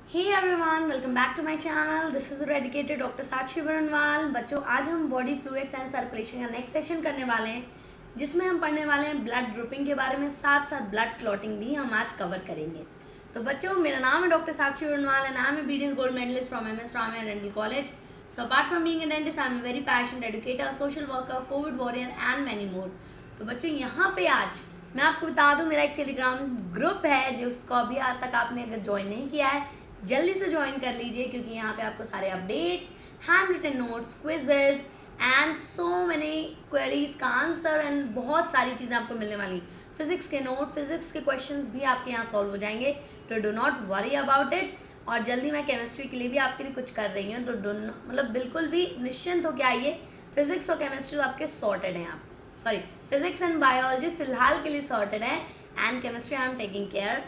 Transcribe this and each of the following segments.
Hey everyone, welcome back to my channel. This is educated doctor Sakshi Barnwal. बच्चों, आज हम body fluids and circulation का next session करने वाले हैं, जिसमें हम पढ़ने वाले हैं ब्लड ग्रुपिंग के बारे में, साथ साथ ब्लड क्लॉटिंग भी हम आज कवर करेंगे। तो बच्चों, मेरा नाम है doctor Sakshi Barnwal and I am a BDS gold medalist from MS Ramaiah dental college. So apart from being a dentist, I am a very passionate educator, social worker, COVID warrior and many more। तो बच्चों, यहाँ पे आज मैं आपको बता दूँ, मेरा एक टेलीग्राम ग्रुप है जिसको अभी आज तक आपने अगर ज्वाइन नहीं किया है, जल्दी से ज्वाइन कर लीजिए, क्योंकि यहाँ पे आपको सारे updates, hand written notes, quizzes and so many queries का आंसर एंड बहुत सारी चीज़ें आपको मिलने वाली। फिजिक्स के नोट, फिजिक्स के क्वेश्चंस भी आपके यहाँ सॉल्व हो जाएंगे, तो do not worry about it. और जल्दी मैं केमिस्ट्री के लिए भी आपके लिए कुछ कर रही हूँ, तो मतलब बिल्कुल भी निश्चिंत हो के आइए। फिजिक्स और केमिस्ट्री तो आपके सॉर्टेड हैं, आप फिजिक्स एंड बायोलॉजी फिलहाल के लिए सॉर्टेड है, and chemistry I am taking care.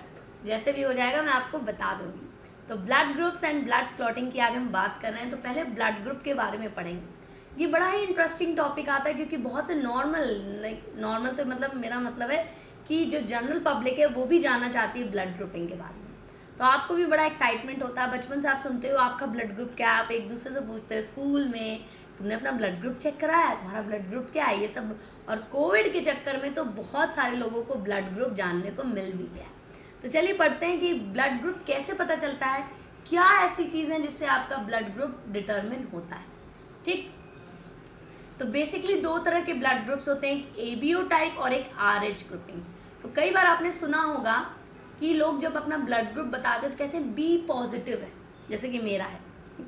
जैसे भी हो जाएगा मैं आपको बता दूंगी। तो blood groups and blood clotting की आज हम बात कर रहे हैं। तो पहले ब्लड ग्रुप के बारे में पढ़ेंगे। ये बड़ा ही इंटरेस्टिंग टॉपिक आता है, क्योंकि बहुत से नॉर्मल तो मतलब मेरा मतलब है कि जो जनरल पब्लिक है वो भी जानना चाहती है ब्लड ग्रुपिंग के बारे में। तो आपको भी बड़ा एक्साइटमेंट होता है, बचपन से आप सुनते हो आपका ब्लड ग्रुप क्या है, आप एक दूसरे से पूछते हैं स्कूल में, तुमने अपना ब्लड ग्रुप चेक कराया, तुम्हारा ब्लड ग्रुप क्या है, ये सब। और कोविड के चक्कर में तो बहुत सारे लोगों को ब्लड ग्रुप जानने को मिल भी गया। तो चलिए पढ़ते हैं कि ब्लड ग्रुप कैसे पता चलता है, क्या ऐसी चीज़ है जिससे आपका ब्लड ग्रुप डिटरमिन होता है। ठीक, तो बेसिकली दो तरह के ब्लड ग्रुप्स होते हैं, एक ABO टाइप और एक RH ग्रुपिंग। तो कई बार आपने सुना होगा कि लोग जब अपना ब्लड ग्रुप बताते हैं तो कहते हैं B पॉजिटिव है, जैसे कि मेरा है।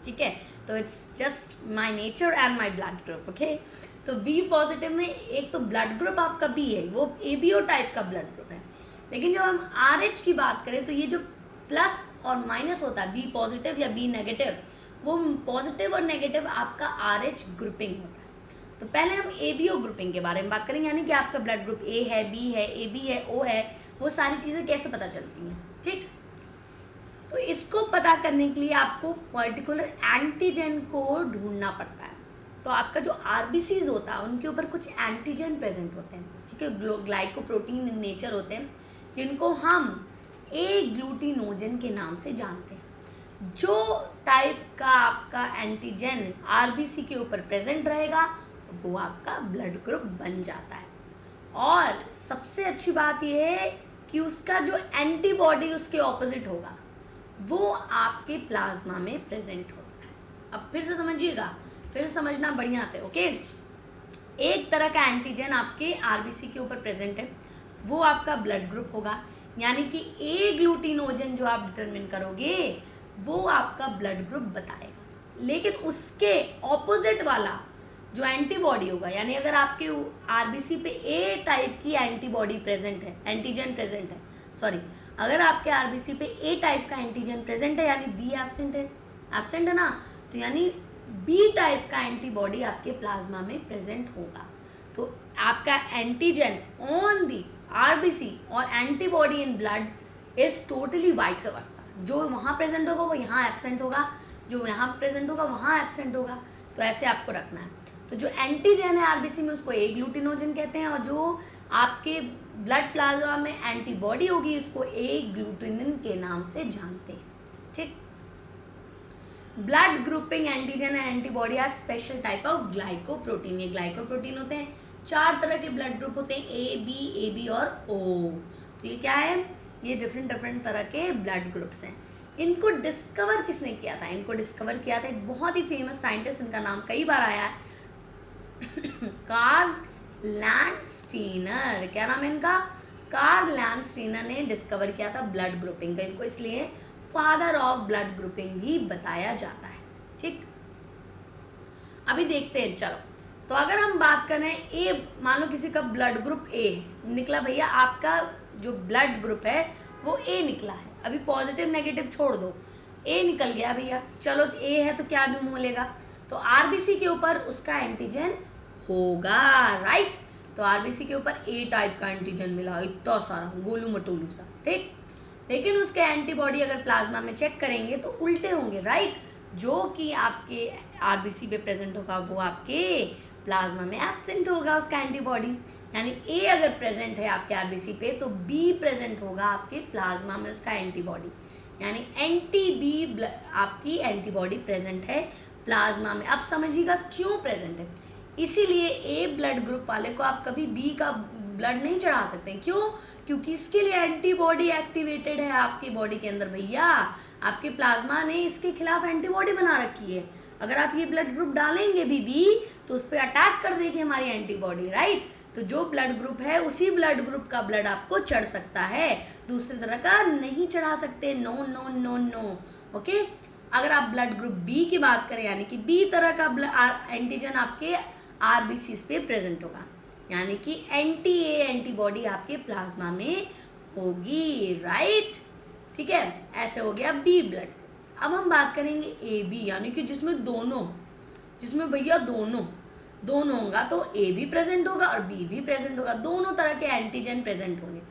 ठीक है, तो it's just my nature and my blood group. Okay, तो B पॉजिटिव में एक तो ब्लड ग्रुप आपका B है, वो ABO टाइप का ब्लड ग्रुप है। लेकिन जब हम RH की बात करें तो ये जो प्लस और माइनस होता है, B पॉजिटिव या B नेगेटिव, वो पॉजिटिव और नेगेटिव आपका RH ग्रुपिंग होता है। तो पहले हम ABO ग्रुपिंग के बारे में बात करेंगे, यानी कि आपका ब्लड ग्रुप A है, B है, AB है, O है, वो सारी चीज़ें कैसे पता चलती हैं। ठीक, तो इसको पता करने के लिए आपको पर्टिकुलर एंटीजन को ढूंढना पड़ता है। तो आपका जो RBCs होता है उनके ऊपर कुछ एंटीजन प्रेजेंट होते हैं, ठीक है, ग्लाइकोप्रोटीन इन नेचर होते हैं, जिनको हम ग्लूटिनोजन के नाम से जानते हैं। जो टाइप का आपका एंटीजन RBC के ऊपर प्रेजेंट रहेगा वो आपका ब्लड ग्रुप बन जाता है। और सबसे अच्छी बात यह है कि उसका जो एंटीबॉडी उसके ऑपोजिट होगा वो आपके प्लाज्मा में प्रेजेंट होता है। अब फिर से समझिएगा, फिर समझना बढ़िया से। ओके, एक तरह का एंटीजन आपके RBC के ऊपर प्रेजेंट है, वो आपका ब्लड ग्रुप होगा, यानी कि ग्लूटिनोजन जो आप डिटरमिन करोगे वो आपका ब्लड ग्रुप बताएगा। लेकिन उसके ऑपोजिट वाला जो एंटीबॉडी होगा, यानी अगर आपके RBC पे A टाइप की एंटीबॉडी प्रेजेंट है, एंटीजन प्रेजेंट है, अगर आपके RBC पे A टाइप का एंटीजन प्रेजेंट है, यानी B एब्सेंट है ना, तो यानी B टाइप का एंटीबॉडी आपके प्लाज्मा में प्रेजेंट होगा। तो आपका एंटीजन ऑन दी RBC और antibody in blood is totally vice versa. जो वहाँ प्रेजेंट होगा वो यहाँ एब्सेंट होगा, जो यहाँ प्रेजेंट होगा वहाँ एब्सेंट होगा। तो ऐसे आपको रखना है। तो जो एंटीजन है RBC में उसको ग्लूटिनोजन कहते हैं, और जो आपके ब्लड प्लाज्मा में एंटीबॉडी होगी उसको ग्लूटिनिन के नाम से जानते हैं। ठीक, blood grouping antigen and antibody are special type of glycoprotein. ये ग्लाइकोप्रोटीन होते हैं। 4 तरह के ब्लड ग्रुप होते हैं, AB और O। तो ये क्या है, ये डिफरेंट तरह के ब्लड ग्रुप्स हैं। इनको डिस्कवर किसने किया था? इनको डिस्कवर किया था एक बहुत ही फेमस साइंटिस्ट, इनका नाम कई बार आया है, कार्ल लैंडस्टीनर। क्या नाम है इनका? कार्ल लैंडस्टीनर ने डिस्कवर किया था ब्लड ग्रुपिंग का। इनको इसलिए फादर ऑफ ब्लड ग्रुपिंग भी बताया जाता है। ठीक, अभी देखते हैं। चलो, तो अगर हम बात करें मान लो किसी का ब्लड ग्रुप A निकला, भैया आपका जो ब्लड ग्रुप है वो A निकला है। अभी पॉजिटिव नेगेटिव छोड़ दो, A निकल गया भैया। चलो, A है तो क्या मिलेगा, तो RBC के ऊपर उसका एंटीजन होगा, राइट। तो RBC के ऊपर A टाइप का एंटीजन मिला, इतना सारा गोलू मटोलू सा। ठीक, लेकिन उसके एंटीबॉडी अगर प्लाज्मा में चेक करेंगे तो उल्टे होंगे, राइट। जो कि आपके RBC पे प्रेजेंट होगा वो आपके प्लाज्मा में एब्सेंट होगा उसका एंटीबॉडी। यानी A अगर प्रेजेंट है आपके RBC पे तो B प्रेजेंट होगा आपके प्लाज्मा में उसका एंटीबॉडी। यानी एंटी बी आपकी एंटीबॉडी प्रेजेंट है प्लाज्मा में। अब समझिएगा क्यों प्रेजेंट है। इसीलिए ए ब्लड ग्रुप वाले को आप कभी बी का ब्लड नहीं चढ़ा सकते। क्यों? क्योंकि इसके लिए एंटीबॉडी एक्टिवेटेड है आपकी बॉडी के अंदर भैया। आपके प्लाज्मा ने इसके खिलाफ एंटीबॉडी बना रखी है। अगर आप ये ब्लड ग्रुप डालेंगे बी तो उस पर अटैक कर देगी हमारी एंटीबॉडी, राइट। तो जो ब्लड ग्रुप है उसी ब्लड ग्रुप का ब्लड आपको चढ़ सकता है, दूसरी तरह का नहीं चढ़ा सकते। No no no no, okay. अगर आप ब्लड ग्रुप बी की बात करें, यानी कि बी तरह का एंटीजन आपके आरबीसी पे प्रेजेंट होगा, यानी कि एंटी ए एंटीबॉडी आपके प्लाज्मा में होगी, राइट। ठीक है, ऐसे हो गया बी ब्लड। अब हम बात करेंगे ए बी, यानी कि जिसमें भैया दोनों होगा, तो ए भी प्रेजेंट होगा और बी भी प्रेजेंट होगा, दोनों तरह के एंटीजन प्रेजेंट होंगे।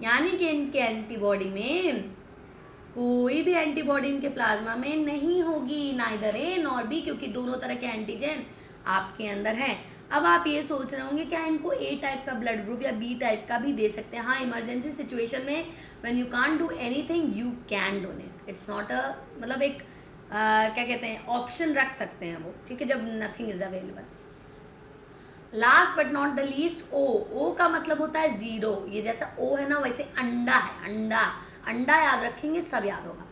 यानी कि इनके एंटीबॉडी में कोई भी एंटीबॉडी इनके प्लाज्मा में नहीं होगी, नाइदर ए नॉर बी, क्योंकि दोनों तरह के एंटीजन आपके अंदर हैं। अब आप ये सोच रहे होंगे क्या इनको ए टाइप का ब्लड ग्रुप या बी टाइप का भी दे सकते हैं? हाँ, इमरजेंसी सिचुएशन में when you can't do anything you can donate. It's not a मतलब एक क्या कहते हैं, ऑप्शन रख सकते हैं वो, ठीक है, जब nothing is available. Last but not the least O का मतलब होता है जीरो। ये जैसा ओ है ना वैसे अंडा है, अंडा याद रखेंगे, सब याद होगा।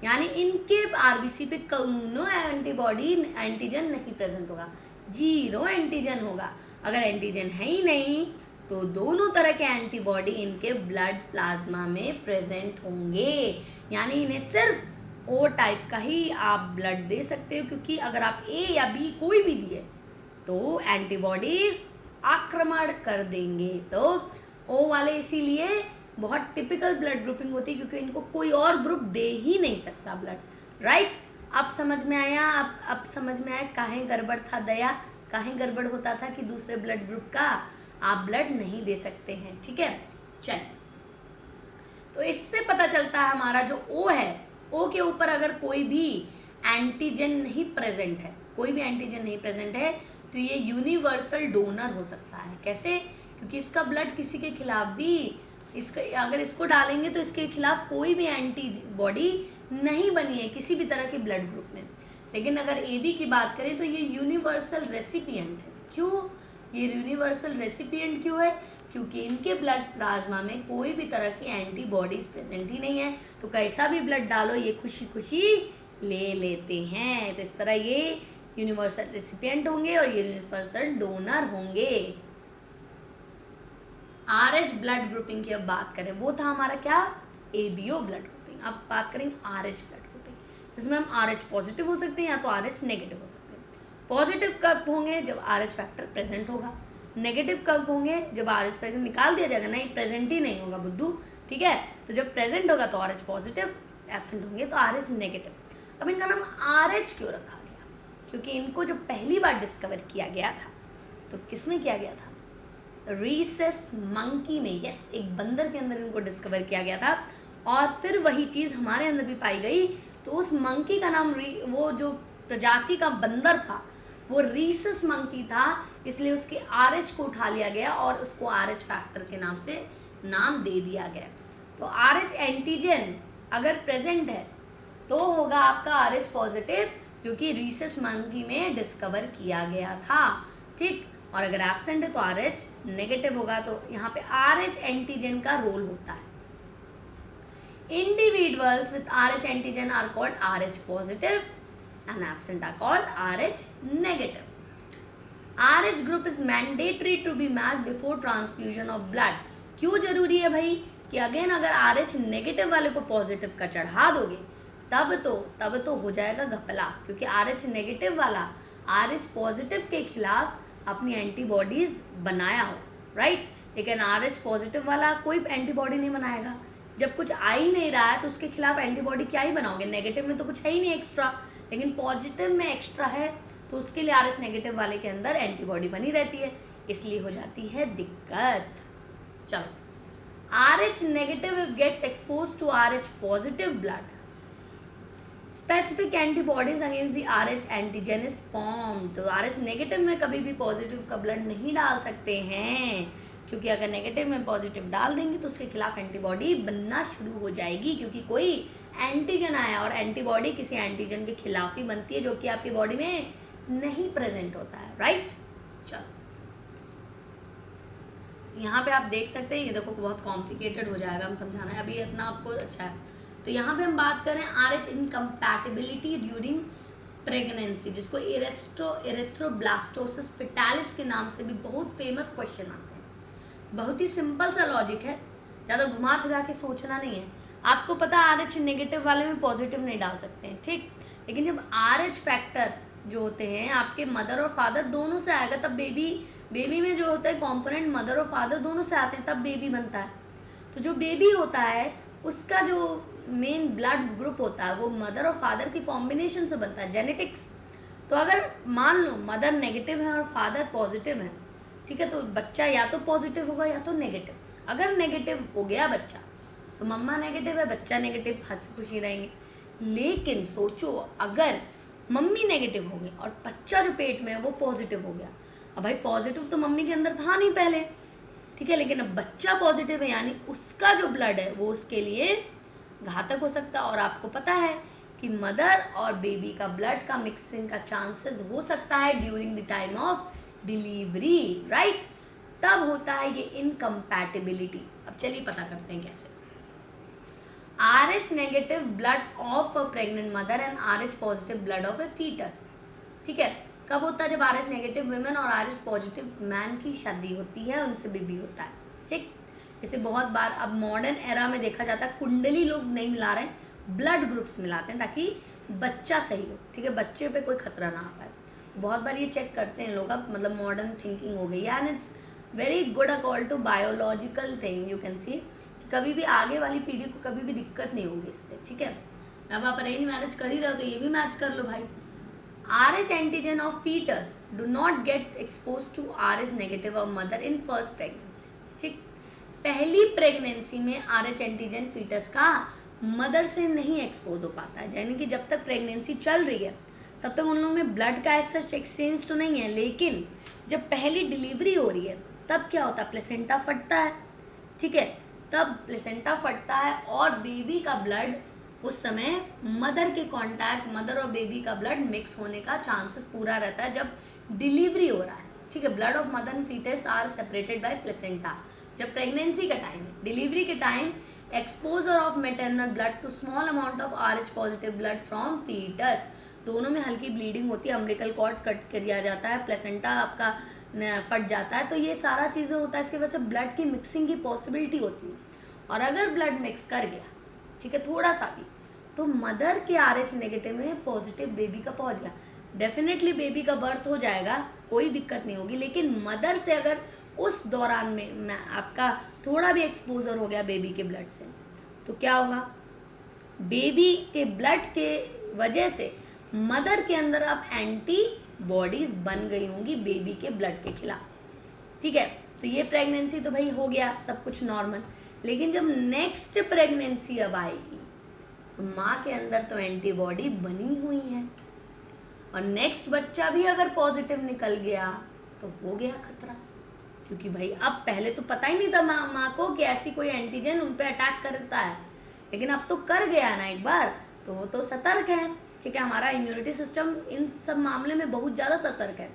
यानी इनके आरबीसी पे कोनो एंटीबॉडी एंटीजन नहीं प्रेजेंट होगा, जीरो एंटीजन होगा। अगर एंटीजन है ही नहीं तो दोनों तरह के एंटीबॉडी इनके ब्लड प्लाज्मा में प्रेजेंट होंगे। यानी इन्हें सिर्फ ओ टाइप का ही आप ब्लड दे सकते हो, क्योंकि अगर आप ए या बी कोई भी दिए तो एंटीबॉडीज आक्रमण कर देंगे। तो ओ वाले इसीलिए बहुत टिपिकल ब्लड ग्रुपिंग होती है, क्योंकि इनको कोई और ग्रुप दे ही नहीं सकता ब्लड, राइट। अब समझ में आया? अब समझ में आया काहे गड़बड़ था दया, काहे गड़बड़ होता था कि दूसरे ब्लड ग्रुप का आप ब्लड नहीं दे सकते हैं, ठीक है। चल, तो इससे पता चलता है हमारा जो ओ है, ओ के ऊपर अगर कोई भी एंटीजन नहीं प्रेजेंट है, कोई भी एंटीजन नहीं प्रेजेंट है, तो ये यूनिवर्सल डोनर हो सकता है। कैसे? क्योंकि इसका ब्लड किसी के खिलाफ भी अगर इसको डालेंगे तो इसके खिलाफ कोई भी एंटीबॉडी नहीं बनी है किसी भी तरह के ब्लड ग्रुप में। लेकिन अगर ए बी की बात करें तो ये यूनिवर्सल रेसिपिएंट है। क्यों ये यूनिवर्सल रेसिपिएंट क्यों है? क्योंकि इनके ब्लड प्लाज्मा में कोई भी तरह की एंटीबॉडीज प्रेजेंट ही नहीं है, तो कैसा भी ब्लड डालो ये खुशी खुशी ले लेते हैं। तो इस तरह ये यूनिवर्सल रेसिपिएंट होंगे और यूनिवर्सल डोनर होंगे। RH ब्लड ग्रुपिंग की अब बात करें, वो था हमारा क्या, ABO ब्लड ग्रुपिंग। अब बात करेंगे RH ब्लड ग्रुपिंग, जिसमें हम RH पॉजिटिव हो सकते हैं या तो RH नेगेटिव हो सकते हैं। पॉजिटिव कब होंगे? जब RH फैक्टर प्रेजेंट होगा। नेगेटिव कब होंगे? जब RH फैक्टर निकाल दिया जाएगा, नहीं प्रेजेंट ही नहीं होगा बुद्धू, ठीक है। तो जब प्रेजेंट होगा तो RH पॉजिटिव, एब्सेंट होंगे तो RH नेगेटिव। अब इनका नाम RH क्यों रखा गया? क्योंकि इनको जब पहली बार डिस्कवर किया गया था तो किसमें किया गया था? रीसस मंकी में, यस, एक बंदर के अंदर इनको डिस्कवर किया गया था। और फिर वही चीज़ हमारे अंदर भी पाई गई, तो उस मंकी का नाम वो जो प्रजाति का बंदर था वो रीसस मंकी था, इसलिए उसके RH को उठा लिया गया और उसको RH फैक्टर के नाम से नाम दे दिया गया। तो RH एंटीजन अगर प्रेजेंट है तो होगा आपका RH पॉजिटिव, क्योंकि रीसस मंकी में डिस्कवर किया गया था, ठीक। और अगर एब्सेंट है तो RH नेगेटिव होगा। तो यहाँ पे RH एंटीजन का रोल होता है। Individuals with RH antigen are called RH positive and absent are called RH negative. RH group is mandatory to be matched before transfusion of blood. क्यों जरूरी है भाई कि अगेन अगर RH नेगेटिव वाले को पॉजिटिव का चढ़ा दोगे तब तो हो जाएगा घपला, क्योंकि RH नेगेटिव वाला RH पॉजिटिव के खिलाफ अपनी एंटीबॉडीज बनाया हो, राइट। लेकिन RH पॉजिटिव वाला कोई एंटीबॉडी नहीं बनाएगा। जब कुछ आ ही नहीं रहा है तो उसके खिलाफ एंटीबॉडी क्या ही बनाओगे? नेगेटिव में तो कुछ है ही नहीं एक्स्ट्रा, लेकिन पॉजिटिव में एक्स्ट्रा है, तो उसके लिए RH नेगेटिव वाले के अंदर एंटीबॉडी बनी रहती है, इसलिए हो जाती है दिक्कत। चलो, RH negative gets expose to RH positive blood, specific antibodies against the RH antigen is form. तो RH नेगेटिव में कभी भी पॉजिटिव का ब्लड नहीं डाल सकते हैं, क्योंकि अगर नेगेटिव में पॉजिटिव डाल देंगे तो उसके खिलाफ एंटीबॉडी बनना शुरू हो जाएगी, क्योंकि कोई एंटीजन आया, और एंटीबॉडी किसी एंटीजन के खिलाफ ही बनती है जो कि आपकी बॉडी में नहीं प्रेजेंट होता है, राइट। चलो यहाँ पे आप देख सकते हैं, ये देखो बहुत कॉम्प्लिकेटेड हो जाएगा हम समझाना है, अभी इतना आपको अच्छा है। तो यहाँ पे हम बात करें RH इनकम्पैटिबिलिटी ड्यूरिंग प्रेगनेंसी, जिसको एरेथ्रोब्लास्टोसिस फेटालिस के नाम से भी बहुत फेमस क्वेश्चन आते हैं। बहुत ही सिंपल सा लॉजिक है, ज़्यादा घुमा फिरा के सोचना नहीं है। आपको पता RH नेगेटिव वाले में पॉजिटिव नहीं डाल सकते हैं, ठीक। लेकिन जब RH फैक्टर जो होते हैं आपके मदर और फादर दोनों से आएगा, तब बेबी में जो होता है कंपोनेंट मदर और फादर दोनों से आते हैं, तब बेबी बनता है। तो जो बेबी होता है उसका जो मेन ब्लड ग्रुप होता है वो मदर और फादर के कॉम्बिनेशन से बनता है, जेनेटिक्स। तो अगर मान लो मदर नेगेटिव है और फादर पॉजिटिव है, ठीक है, तो बच्चा या तो पॉजिटिव होगा या तो नेगेटिव। अगर नेगेटिव हो गया बच्चा तो मम्मा नेगेटिव है, बच्चा नेगेटिव, हंसी खुशी रहेंगे। लेकिन सोचो अगर मम्मी नेगेटिव हो गई और बच्चा जो पेट में है वो पॉजिटिव हो गया, अब भाई पॉजिटिव तो मम्मी के अंदर था नहीं पहले, ठीक है, लेकिन अब बच्चा पॉजिटिव है, यानी उसका जो ब्लड है वो उसके लिए घातक हो सकता है। और आपको पता है कि मदर और बेबी का ब्लड का मिक्सिंग का चांसेस हो सकता है during the time of delivery, right. तब होता है ये इनकम्पैटिबिलिटी। अब चलिए पता करते हैं कैसे। RH negative blood of a pregnant mother and RH positive blood of a fetus, ठीक है, कब होता है? जब RH नेगेटिव वुमेन और RH पॉजिटिव मैन की शादी होती है, उनसे बेबी होता है, ठीक। इसे बहुत बार अब मॉडर्न एरा में देखा जाता है, कुंडली लोग नहीं मिला रहे, ब्लड ग्रुप्स मिलाते हैं ताकि बच्चा सही हो, ठीक है, बच्चे पे कोई खतरा ना आ पाए। बहुत बार ये चेक करते हैं लोग, अब मतलब मॉडर्न थिंकिंग हो गई है and it's very good according to biological thing. You can see कभी भी आगे वाली पीढ़ी को कभी भी दिक्कत नहीं होगी इससे, ठीक है। अब आप अरेंज मैरिज कर ही रहे हो तो ये भी मैच कर लो भाई। RH antigen of fetus do not get expose to RH negative of mother in first pregnancy, ठीक। पहली प्रेगनेंसी में RH एंटीजन फीटस का मदर से नहीं एक्सपोज हो पाता है, यानी कि जब तक प्रेगनेंसी चल रही है तब तक उन लोगों में ब्लड का ऐसा एक्सचेंज तो नहीं है। लेकिन जब पहली डिलीवरी हो रही है तब क्या होता है? प्लेसेंटा फटता है, ठीक है, तब प्लेसेंटा फटता है और बेबी का ब्लड उस समय मदर के कांटेक्ट, मदर और बेबी का ब्लड मिक्स होने का चांसेस पूरा रहता है जब डिलीवरी हो रहा है, ठीक है। Blood of mother and fetus are separated by placenta. जब प्रेगनेंसी का टाइम है, डिलीवरी के time exposure of maternal blood to small amount of RH positive blood from fetus, दोनों में हल्की ब्लीडिंग होती है, अम्बिलिकल कॉर्ड कट किया जाता है, प्लेसेंटा आपका फट जाता है, तो ये सारा चीज़ें होता है। इसकी वजह से ब्लड की मिक्सिंग की पॉसिबिलिटी होती है। और अगर ब्लड मिक्स कर गया, ठीक है, थोड़ा सा भी, तो मदर के RH नेगेटिव में पॉजिटिव बेबी का पहुंच गया, डेफिनेटली बेबी का बर्थ हो जाएगा, कोई दिक्कत नहीं होगी। लेकिन मदर से अगर उस दौरान में आपका थोड़ा भी एक्सपोजर हो गया बेबी के ब्लड से, तो क्या होगा? बेबी के ब्लड के वजह से मदर के अंदर अब एंटीबॉडीज बन गई होंगी बेबी के ब्लड के खिलाफ, ठीक है। तो ये प्रेगनेंसी तो भाई हो गया सब कुछ नॉर्मल। लेकिन जब नेक्स्ट प्रेगनेंसी अब आएगी तो माँ के अंदर तो एंटीबॉडी बनी हुई है, और नेक्स्ट बच्चा भी अगर पॉजिटिव निकल गया तो हो गया खतरा, क्योंकि भाई अब पहले तो पता ही नहीं था माँ को कि ऐसी कोई एंटीजन उन पर अटैक करता है, लेकिन अब तो कर गया ना एक बार, तो वो तो सतर्क है, ठीक है। हमारा इम्यूनिटी सिस्टम इन सब मामले में बहुत ज़्यादा सतर्क है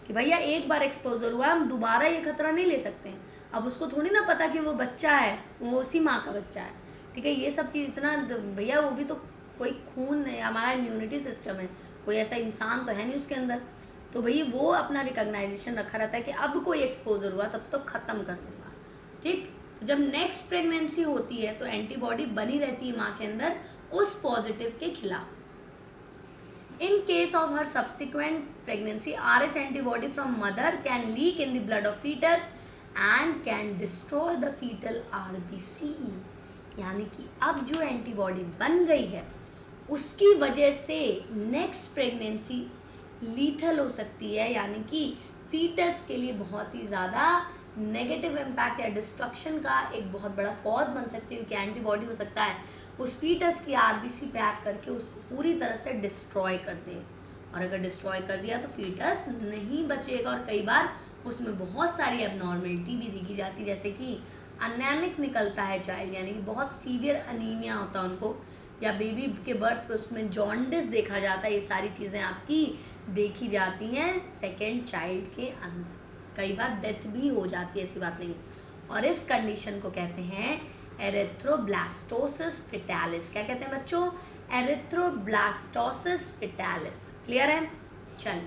कि भैया एक बार एक्सपोजर हुआ, हम दोबारा ये खतरा नहीं ले सकते हैं। अब उसको थोड़ी ना पता कि वो बच्चा है, वो उसी माँ का बच्चा है, ठीक है। ये सब चीज़ इतना, भैया वो भी तो कोई खून है, हमारा इम्यूनिटी सिस्टम है, कोई ऐसा इंसान तो है नहीं उसके अंदर, तो भई वो अपना रिकॉग्नाइजेशन रखा रहता है कि अब कोई एक्सपोजर हुआ तब तो ख़त्म कर दूँगा, ठीक। तो जब नेक्स्ट प्रेगनेंसी होती है तो एंटीबॉडी बनी रहती है माँ के अंदर उस पॉजिटिव के खिलाफ। In case of her subsequent pregnancy, RH antibody from mother can leak in the blood of fetus and can destroy the fetal RBC। यानी कि अब जो एंटीबॉडी बन गई है उसकी वजह से नेक्स्ट प्रेगनेंसी लीथल हो सकती है, यानी कि फीटस के लिए बहुत ही ज़्यादा नेगेटिव इम्पैक्ट या डिस्ट्रक्शन का एक बहुत बड़ा कॉज बन सकती है, क्योंकि एंटीबॉडी हो सकता है उस फीटस की RBC पैक करके उसको पूरी तरह से डिस्ट्रॉय कर दे, और अगर डिस्ट्रॉय कर दिया तो फीटस नहीं बचेगा। और कई बार उसमें बहुत सारी एबनॉर्मेलिटी भी दिखी जाती है, जैसे कि अनैमिक निकलता है चाइल्ड, यानी कि बहुत सीवियर अनीमिया होता है उनको, या बेबी के बर्थ पे उसमें जॉन्डिस देखा जाता है, ये सारी चीज़ें आपकी देखी जाती हैं सेकेंड चाइल्ड के अंदर। कई बार डेथ भी हो जाती है, ऐसी बात नहीं है। और इस कंडीशन को कहते हैं एरिथ्रोब्लास्टोसिस फेटालिस। क्या कहते हैं बच्चों? Erythroblastosis fetalis. क्लियर है? चल,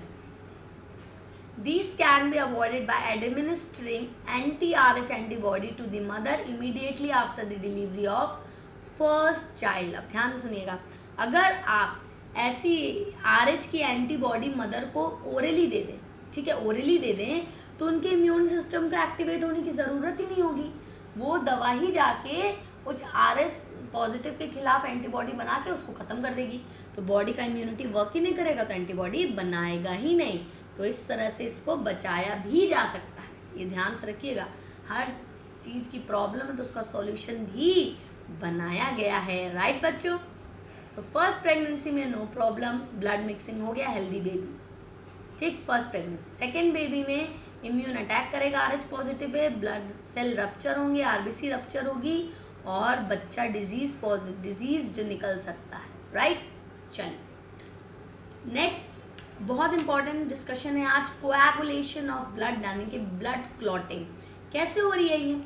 These can be avoided by administering anti-RH antibody to the mother immediately after the delivery of first child। अब ध्यान से सुनिएगा, अगर आप ऐसी RH की एंटीबॉडी मदर को ओरली दे दें, ठीक है, ओरली दे दें, तो उनके इम्यून सिस्टम को एक्टिवेट होने की ज़रूरत ही नहीं होगी। वो दवा ही जाके कुछ RH पॉजिटिव के खिलाफ एंटीबॉडी बना के उसको ख़त्म कर देगी। तो बॉडी का इम्यूनिटी वर्क ही नहीं करेगा तो एंटीबॉडी बनाएगा ही नहीं। तो इस तरह से इसको बचाया भी जा सकता है, ये ध्यान से रखिएगा। हर चीज़ की प्रॉब्लम है तो उसका सॉल्यूशन भी बनाया गया है। राइट बच्चों? तो फर्स्ट प्रेगनेंसी में नो प्रॉब्लम, ब्लड मिक्सिंग हो गया, हेल्दी बेबी, ठीक, फर्स्ट प्रेगनेंसी। सेकेंड बेबी में इम्यून अटैक करेगा, RH पॉजिटिव है, ब्लड सेल रप्चर होंगे, RBC रप्चर होगी और बच्चा डिजीज निकल सकता है। राइट? चल, नेक्स्ट बहुत इंपॉर्टेंट डिस्कशन है आज, कोएगुलेशन ऑफ ब्लड, यानी कि ब्लड क्लॉटिंग। कैसे हो रही है ये?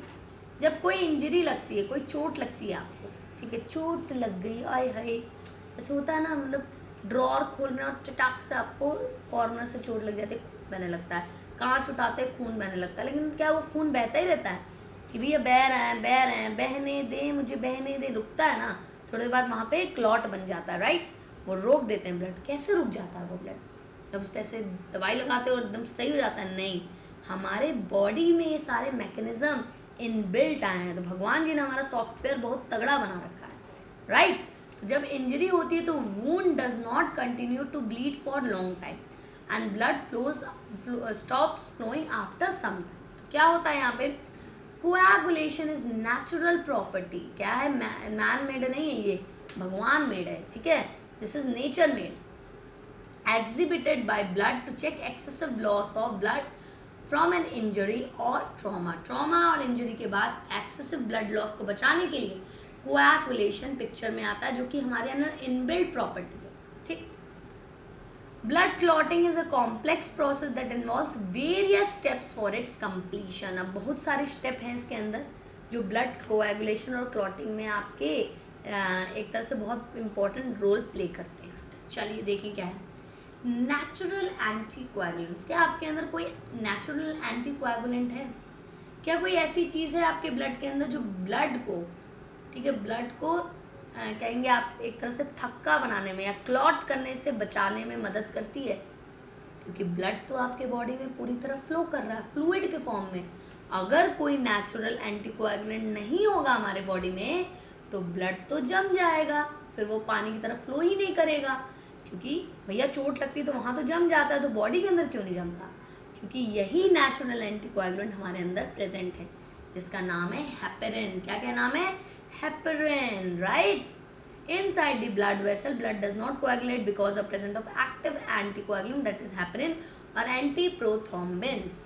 जब कोई इंजरी लगती है, कोई चोट लगती है आपको, ठीक है, चोट लग गई, आय हाय, ऐसे होता है ना, मतलब ड्रॉर खोलना और चटाक से आपको कॉर्नर से चोट लग जाती है, खून बहने लगता है, कांच उठाते हैं खून बहने लगता है, लेकिन क्या वो खून बहता ही रहता है कि भैया बह रहे हैं, बहने दे, मुझे बहने दे, रुकता है ना, थोड़ी देर बाद वहाँ पे क्लॉट बन जाता है। राइट? वो रोक देते हैं ब्लड। कैसे रुक जाता है वो ब्लड? जब उस पर ऐसे दवाई लगाते हो और एकदम सही हो जाता है? नहीं, हमारे बॉडी में ये सारे मैकेनिज्म इनबिल्ट आए हैं। तो भगवान जी ने हमारा सॉफ्टवेयर बहुत तगड़ा बना रखा है। राइट? जब इंजरी होती है तो wound does not continue to bleed for long time and blood flows stops flowing after some time. क्या होता है यहाँ पे? Coagulation is natural property. क्या है? मैन मेड नहीं है, ये भगवान मेड है, ठीक है, this is nature made, exhibited by blood to check excessive loss of blood from an injury or trauma। trauma और injury के बाद excessive blood loss को बचाने के लिए coagulation पिक्चर में आता है, जो कि हमारे अंदर इनबिल्ट प्रॉपर्टी है। ठीक, blood clotting is a complex process that involves various steps for its completion। अब बहुत सारे स्टेप हैं इसके अंदर जो ब्लड कोएगुलेशन और क्लॉटिंग में आपके एक तरह से बहुत इंपॉर्टेंट रोल प्ले करते हैं। चलिए देखें क्या है। Natural anticoagulants. क्या आपके अंदर कोई नेचुरल एंटीकोएगुलेंट है? क्या कोई ऐसी चीज़ है आपके ब्लड के अंदर जो ब्लड को, ठीक है, ब्लड को कहेंगे आप एक तरह से थक्का बनाने में या क्लॉट करने से बचाने में मदद करती है? क्योंकि ब्लड तो आपके बॉडी में पूरी तरह फ्लो कर रहा है फ्लूइड के फॉर्म में। अगर कोई नेचुरल एंटीकोएगुलेंट नहीं होगा हमारे बॉडी में तो ब्लड तो जम जाएगा, फिर वो पानी की तरफ फ्लो ही नहीं करेगा। क्योंकि भैया चोट लगती है तो वहाँ तो जम जाता है, तो बॉडी के अंदर क्यों नहीं जमता? क्योंकि यही नेचुरल एंटीकोएगुलेंट हमारे अंदर प्रेजेंट है, जिसका नाम है हेपेरिन। क्या नाम है? Heparin. Right? Inside the blood vessel, blood does not coagulate because of presence of active anticoagulant, that is heparin or antiprothrombins.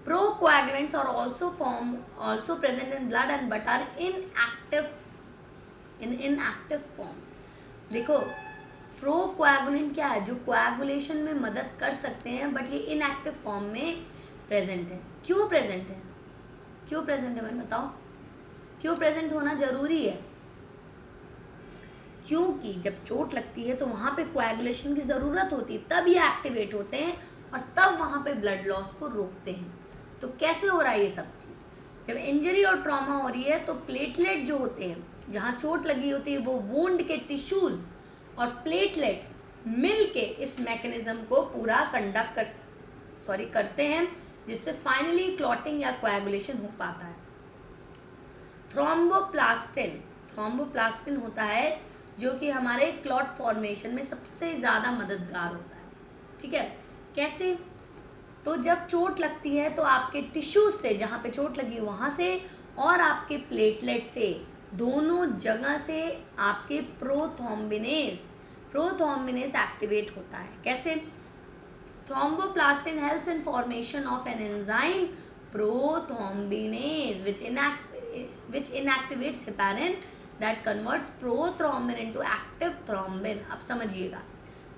Procoagulants are also present in blood and but are inactive forms। देखो, प्रोकोएगुलेंट क्या है? जो coagulation में मदद कर सकते हैं but ये इनएक्टिव फॉर्म में प्रेजेंट है। क्यों प्रेजेंट है? क्यों प्रेजेंट है भाई बताओ? क्यों प्रेजेंट होना जरूरी है? क्योंकि जब चोट लगती है तो वहाँ पे कोएगुलेशन की ज़रूरत होती है, तब ये एक्टिवेट होते हैं और तब वहाँ पे ब्लड लॉस को रोकते हैं। तो कैसे हो रहा है ये सब चीज़? जब इंजरी और ट्रॉमा हो रही है तो प्लेटलेट जो होते हैं, जहाँ चोट लगी होती है, वो वुंड के टिश्यूज़ और प्लेटलेट मिल के इस मैकेनिज्म को पूरा करते हैं, जिससे फाइनली क्लॉटिंग या कोएगुलेशन हो पाता है। थ्रोम्बोप्लास्टिन होता है जो कि हमारे क्लॉट फॉर्मेशन में सबसे ज़्यादा मददगार होता है। ठीक है, कैसे? तो जब चोट लगती है तो आपके टिश्यूज से, जहाँ पे चोट लगी वहाँ से और आपके प्लेटलेट से, दोनों जगह से आपके प्रोथ्रोम्बिनेस एक्टिवेट होता है। कैसे? Thromboplastin helps in formation of an enzyme prothrombinase which inactivates heparin that converts prothrombin into active thrombin. अब समझिएगा,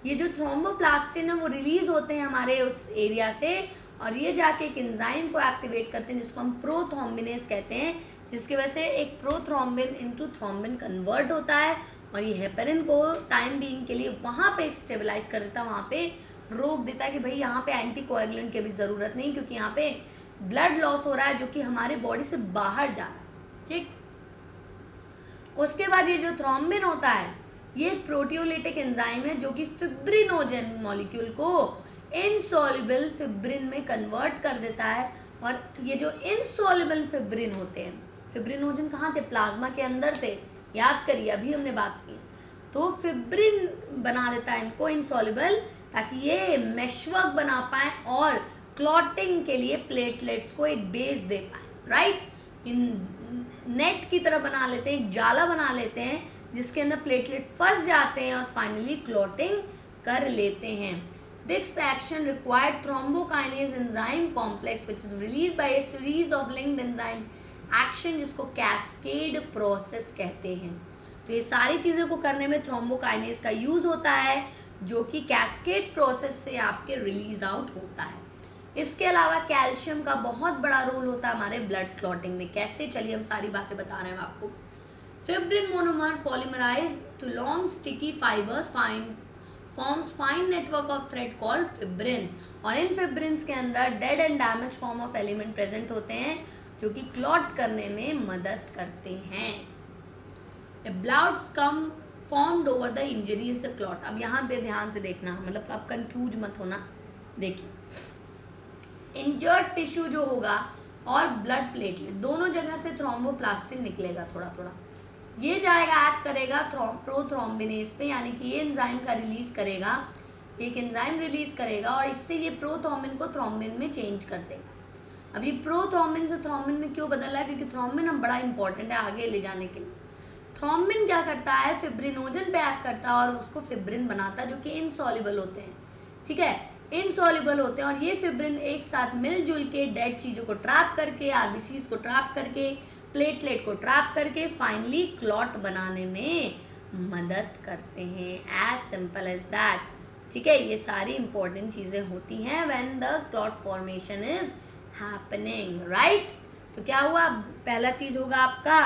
ये जो थ्रोम्बोप्लास्टिन है वो रिलीज होते हैं हमारे उस एरिया से और ये जाके एक एंजाइम को एक्टिवेट करते हैं जिसको हम प्रोथ्रोम्बिनेज कहते हैं, जिसकी वजह से एक प्रोथ्रोम्बिन इनटू थ्रोम्बिन कन्वर्ट होता है और ये हेपेरिन को टाइम बीइंग के लिए वहाँ पे स्टेबलाइज कर देता है, वहाँ पे रोक देता है कि भाई यहाँ पे एंटीकोएगुलेंट की भी ज़रूरत नहीं, क्योंकि यहाँ पे ब्लड लॉस हो रहा है जो कि हमारे बॉडी से बाहर जा रहा है। ठीक, उसके बाद ये जो थ्रोम्बिन होता है ये एक प्रोटियोलिटिक एंजाइम है जो कि फिब्रिनोजन मॉलिक्यूल को इनसॉल्युबल फिब्रिन में कन्वर्ट कर देता है। और ये जो इनसॉल्युबल फिब्रिन होते हैं, फिब्रिनोजन कहाँ थे? प्लाज्मा के अंदर थे, याद करिए अभी हमने बात की। तो फिब्रिन बना देता है इनको इनसॉल्युबल, ताकि ये मेशवर्क बना पाए और क्लॉटिंग के लिए प्लेटलेट्स को एक बेस दे पाए, राइट। नेट की तरह बना लेते हैं, एक जाला बना लेते हैं जिसके अंदर प्लेटलेट फंस जाते हैं और फाइनली क्लॉटिंग कर लेते हैं। This action required thrombokinase enzyme complex which is released by a series of linked enzyme action, जिसको कैस्केड प्रोसेस कहते हैं। तो ये सारी चीज़ों को करने में थ्रोम्बोकाइनेज का यूज़ होता है जो कि कैस्केड प्रोसेस से आपके रिलीज आउट होता है। इसके अलावा कैल्शियम का बहुत बड़ा रोल होता है हमारे ब्लड क्लॉटिंग में। कैसे? चलिए हम सारी बातें बता रहे हैं आपको। Fibrin monomer polymerise to long sticky fibres forms fine network of thread called fibrins, और इन फिब्रिन्स के अंदर dead and damage form of element present होते हैं जो कि क्लॉट करने में मदद करते हैं। Bloods come formed over the injury is the clot. अब यहाँ पे ध्यान से देखना, मतलब आप कंफ्यूज मत होना। देखिए, इंजर्ड टिश्यू जो होगा और ब्लड प्लेटलेट दोनों जगह से थ्रोम्बोप्लास्टिन निकलेगा थोड़ा थोड़ा, ये जाएगा एक्ट करेगा प्रोथ्रोम्बिनेज पे, यानी कि ये एंजाइम का रिलीज करेगा, एक एंजाइम रिलीज करेगा और इससे ये प्रोथ्रोम्बिन को थ्रोम्बिन में चेंज कर देगा। अब ये प्रोथ्रोम्बिन से थ्रोम्बिन में क्यों बदल रहा है? क्योंकि थ्रोम्बिन हम बड़ा इंपॉर्टेंट है आगे ले जाने के लिए। थ्रोम्बिन क्या करता है? फिब्रिनोजन पे एक्ट करता है और उसको फिब्रिन बनाता है जो कि इनसॉल्युबल होते हैं। ठीक है, इनसॉल्युबल होते हैं और ये फिब्रिन एक साथ मिलजुल के डेड चीज़ों को ट्रैप करके, आरबीसीज को ट्रैप करके, प्लेटलेट को ट्रैप करके फाइनली क्लॉट बनाने में मदद करते हैं। As simple as that. ठीक है, ये सारी इंपॉर्टेंट चीज़ें होती हैं when the clot formation is happening, right. तो क्या हुआ? पहला चीज़ होगा आपका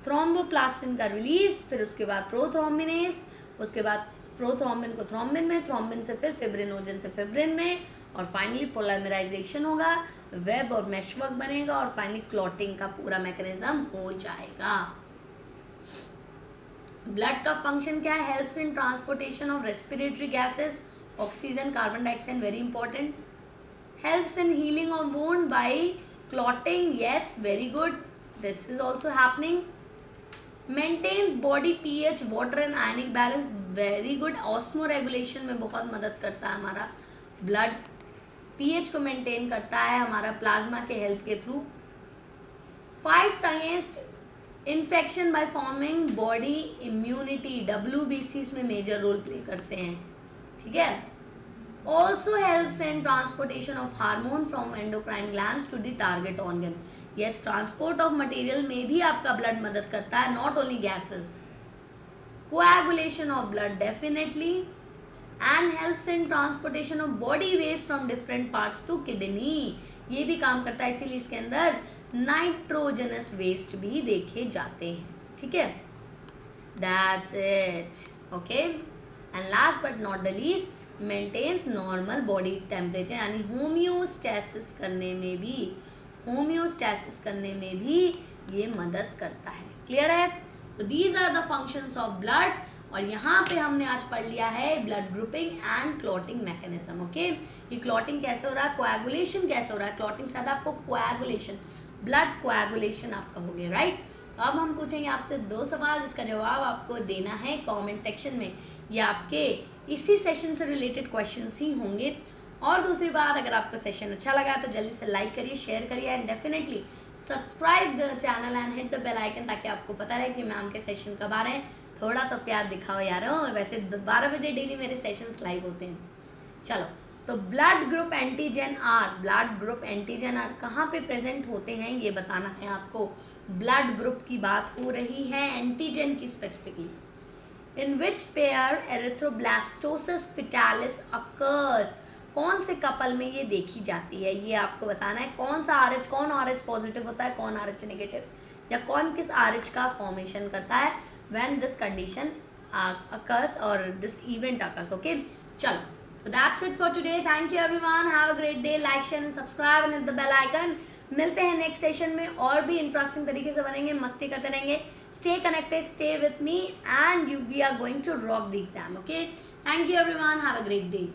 थ्रोम्बोप्लास्टिन का रिलीज, फिर उसके बाद प्रोथ्रोम्बिनेज, उसके बाद प्रोथ्रोम्बिन को थ्रोम्बिन में, थ्रोम्बिन से फिर फिब्रिनोजन से फिब्रिन में, और फाइनली पोलीमराइजेशन होगा, वेब और मेशवर्क बनेगा और फाइनली क्लॉटिंग का पूरा मैकेनिज्म हो जाएगा। ब्लड का फंक्शन क्या है? Helps in transportation of respiratory gases, oxygen, carbon dioxide, very important. Helps in healing of wound by clotting, yes, very good, this is also happening. Maintains body pH, water and ionic balance, very good. Osmoregulation में बहुत मदद करता है हमारा blood, pH को maintain करता है हमारा प्लाज्मा के हेल्प के through. Fights against infection by forming body immunity, WBC इसमें मेजर रोल प्ले करते हैं। ठीक है, also helps in transportation of hormone from endocrine glands to the target organ. Yes, transport of material में भी आपका ब्लड मदद करता है, not only gases. Coagulation of blood definitely, and helps in transportation of body waste from different parts to kidney, ये भी काम करता है, इसीलिए इसके अंदर नाइट्रोजनस वेस्ट भी देखे जाते हैं। ठीक है, that's it, okay. And last but not the least, maintains normal body temperature, यानी होम्योस्टैसिस करने में भी ये मदद करता है। क्लियर है? तो these are the functions of blood, और यहाँ पे हमने आज पढ़ लिया है blood grouping and clotting mechanism. Okay, ये क्लॉटिंग कैसे हो रहा है, कोएगुलेशन कैसे हो रहा है, क्लॉटिंग से ज़्यादा आपको कोएगुलेशन, ब्लड कोएगुलेशन आपका हो गया, राइट। तो अब हम पूछेंगे आपसे 2 सवाल जिसका जवाब आपको देना है कमेंट सेक्शन में। ये आपके इसी सेशन से रिलेटेड क्वेश्चंस ही होंगे। और दूसरी बात, अगर आपको सेशन अच्छा लगा तो जल्दी से लाइक करिए, शेयर करिए and definitely subscribe the channel and hit the bell icon, ताकि आपको पता रहे कि मैम के सेशन कब आ रहे हैं। थोड़ा तो प्यार दिखाओ यार। वैसे 12 बजे डेली मेरे सेशंस लाइव होते हैं। चलो, तो ब्लड ग्रुप एंटीजन आर कहाँ पे प्रेजेंट होते हैं ये बताना है आपको। ब्लड ग्रुप की बात हो रही है, एंटीजन की specifically. In which pair erythroblastosis fetalis occurs, कौन से कपल में ये देखी जाती है, ये आपको बताना है। कौन सा RH, कौन RH पॉजिटिव होता है, कौन RH नेगेटिव, या कौन किस RH का फॉर्मेशन करता है व्हेन दिस कंडीशन अकर्स और दिस इवेंट अकर्स। ओके, चलो, तो that's it for today. Thank you everyone, have a great day, like share and subscribe and hit the bell icon. मिलते हैं नेक्स्ट सेशन में, और भी इंटरेस्टिंग तरीके से बनेंगे, मस्ती करते रहेंगे। Stay connected, stay with me, and we are going to rock the exam. Okay, thank you everyone, have a great day.